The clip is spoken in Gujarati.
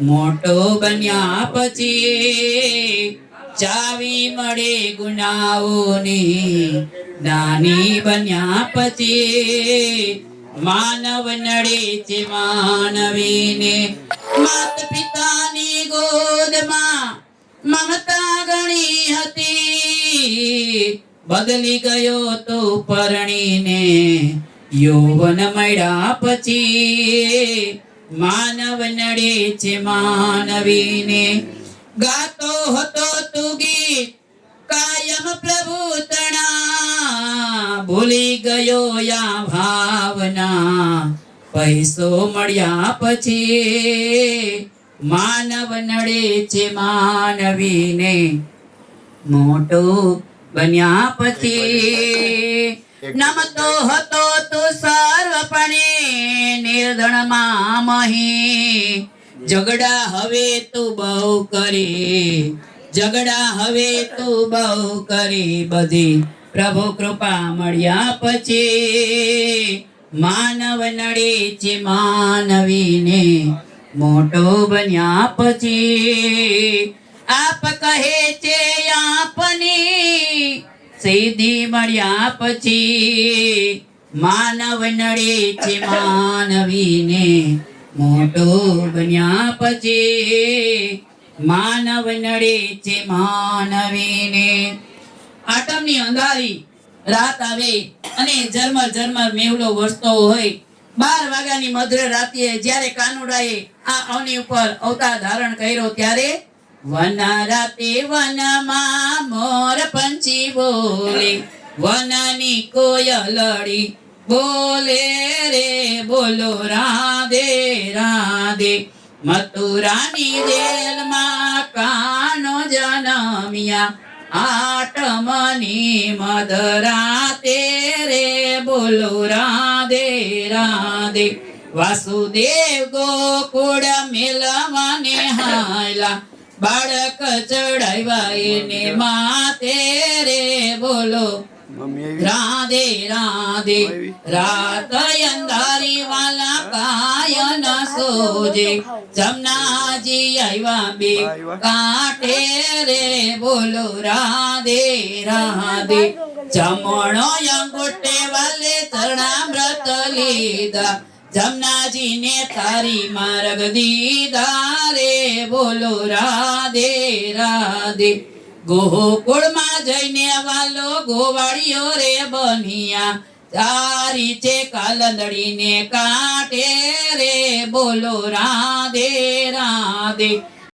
મોટો બન્યા પછી ચાવી મળે ગુનાઓની, નાની બન્યા પછી માનવ નડે છે માનવીને. માત પિતાની ગોદમાં મમતા ઘણી હતી, બદલી ગયો તો પરણીને યૌવન મળ્યા પછી માનવ નડે છે માનવીને. ગાતો હતો તું ગીત કાયમ પ્રભુ તણા, ભૂલી ગયો યા ભાવના પૈસો મળ્યા પછી માનવ નડે છે માનવીને. મોટો બન્યા પછી નમતો હતો તું સર્વપણે નિર્ધણમાં મહી, ઝઘડા હવે તું બહુ કરી, ઝઘડા હવે તું બહુ કરી, બધી પ્રભુ કૃપા મળ્યા પછી માનવ નડે છે માનવીને. મોટો બન્યા પછી આપ કહે છે આપની સીધી મળ્યા પછી માનવ નડે છે માનવીને. મોટો બન્યા પછી માનવ નડે છે માનવીને. આટમની અંધારી રાત આવે અને ઝરમર ઝરમર મેવલો વરસતો હોય, 12 વાગ્યાની મધ્ય રાત્રિએ જ્યારે કાનુડાએ આ અવની ઉપર અવતાર ધારણ કર્યો ત્યારે વના રાતે વનમાં મોર પંછી બોલે, વનની કોયલડી બોલે રે બોલો રાધે રાધે. મથુરાની જેલમાં કાનો જનમ્યા, આઠમની મધરાતે રે બોલો રાધે રાધે. વાસુદેવ ગોકુળ મેલવાને હાયલા, બાળક ચડાવ્યા એને માતે રે બોલો રાધે રાધે. રાત અંધારી વાલા કાય ન સોજે, જમનાજી આવ્યા બે કાંઠે રે બોલો રાધે રાધે. જમણો અંગૂઠે વાલે ચરણામૃત લીધા, જમનાજી ને તારી માર્ગ દીધા રે બોલો રાધે રાધે. ગોકુળમાં જઈને વાલો ગોવાળિયો રે બનિયા, તારી છે કાલંદડીને કાંઠે રે બોલો રાધે રાધે.